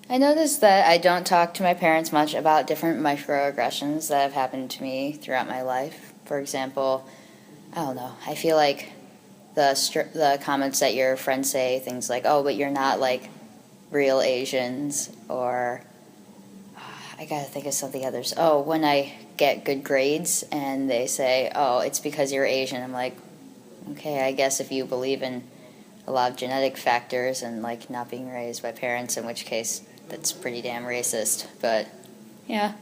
I noticed that I don't talk to my parents much about different microaggressions that have happened to me throughout my life. For example, I don't know, I feel like the comments that your friends say, things like, oh, but you're not like real Asians, or I gotta think of something others. Oh, when I get good grades and they say, oh, it's because you're Asian, I'm like, okay, I guess if you believe in a lot of genetic factors and like not being raised by parents, in which case that's pretty damn racist. But yeah.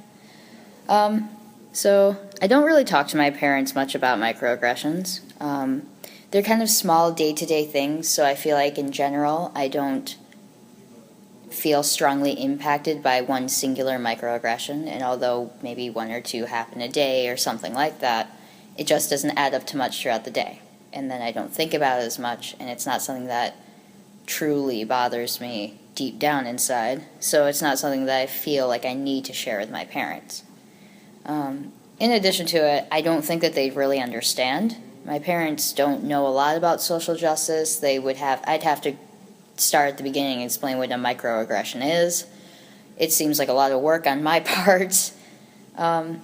So I don't really talk to my parents much about microaggressions. They're kind of small day-to-day things, so I feel like in general I don't feel strongly impacted by one singular microaggression, and although maybe one or two happen a day or something like that, it just doesn't add up to much throughout the day. And then I don't think about it as much, and it's not something that truly bothers me deep down inside, so it's not something that I feel like I need to share with my parents. In addition to it, I don't think that they'd really understand. My parents don't know a lot about social justice. I'd have to start at the beginning and explain what a microaggression is. It seems like a lot of work on my part. And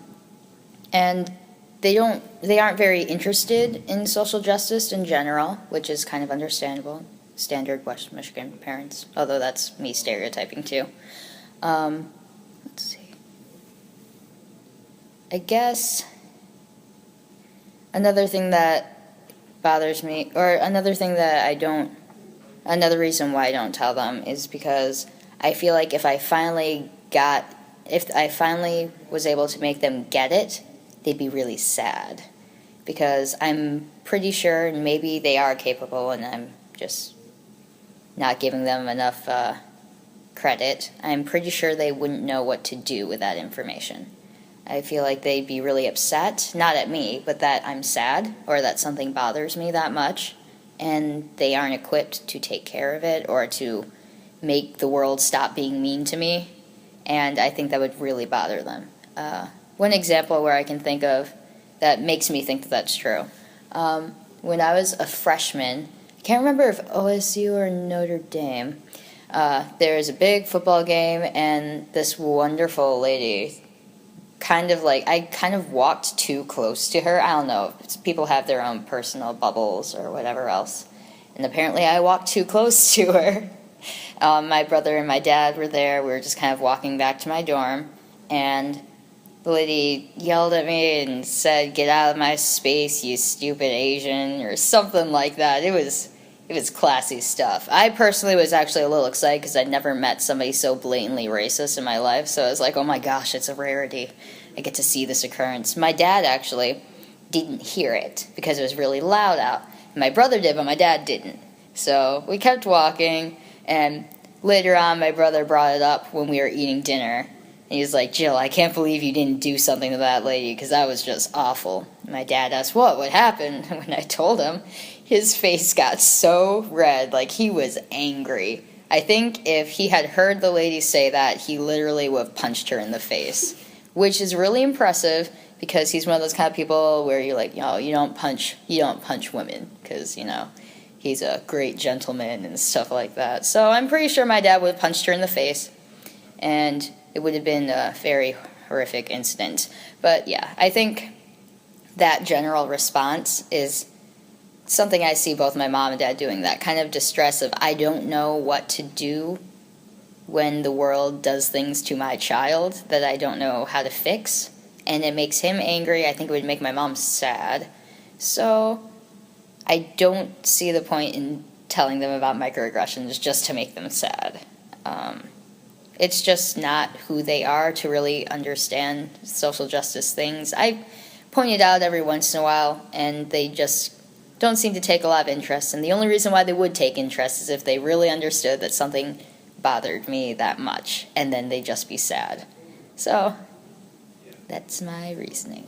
they aren't very interested in social justice in general, which is kind of understandable. Standard West Michigan parents, although that's me stereotyping too. Let's see. I guess another thing that bothers me, or another reason why I don't tell them is because I feel like if I finally was able to make them get it, they'd be really sad. Because I'm pretty sure, and maybe they are capable and I'm just not giving them enough credit, I'm pretty sure they wouldn't know what to do with that information. I feel like they'd be really upset, not at me, but that I'm sad or that something bothers me that much, and they aren't equipped to take care of it or to make the world stop being mean to me, and I think that would really bother them. One example where I can think of that makes me think that that's true. When I was a freshman, I can't remember if OSU or Notre Dame, there was a big football game, and this wonderful lady I kind of walked too close to her. I don't know. People have their own personal bubbles or whatever else. And apparently I walked too close to her. My brother and my dad were there. We were just kind of walking back to my dorm. And the lady yelled at me and said, "Get out of my space, you stupid Asian," or something like that. It was classy stuff. I personally was actually a little excited because I'd never met somebody so blatantly racist in my life, so I was like, oh my gosh, it's a rarity. I get to see this occurrence. My dad actually didn't hear it because it was really loud out. My brother did, but my dad didn't. So we kept walking, and later on my brother brought it up when we were eating dinner. And he was like, "Jill, I can't believe you didn't do something to that lady because that was just awful." My dad asked, what happened? And when I told him, his face got so red, like he was angry. I think if he had heard the lady say that, he literally would have punched her in the face, which is really impressive because he's one of those kind of people where you're like, you don't punch women because, he's a great gentleman and stuff like that. So I'm pretty sure my dad would have punched her in the face, and it would have been a very horrific incident. But yeah, I think that general response is something I see both my mom and dad doing, that kind of distress of I don't know what to do when the world does things to my child that I don't know how to fix. And it makes him angry. I think it would make my mom sad. So I don't see the point in telling them about microaggressions just to make them sad. It's just not who they are to really understand social justice things. I point it out every once in a while, and they just don't seem to take a lot of interest. And the only reason why they would take interest is if they really understood that something bothered me that much, and then they'd just be sad. So that's my reasoning.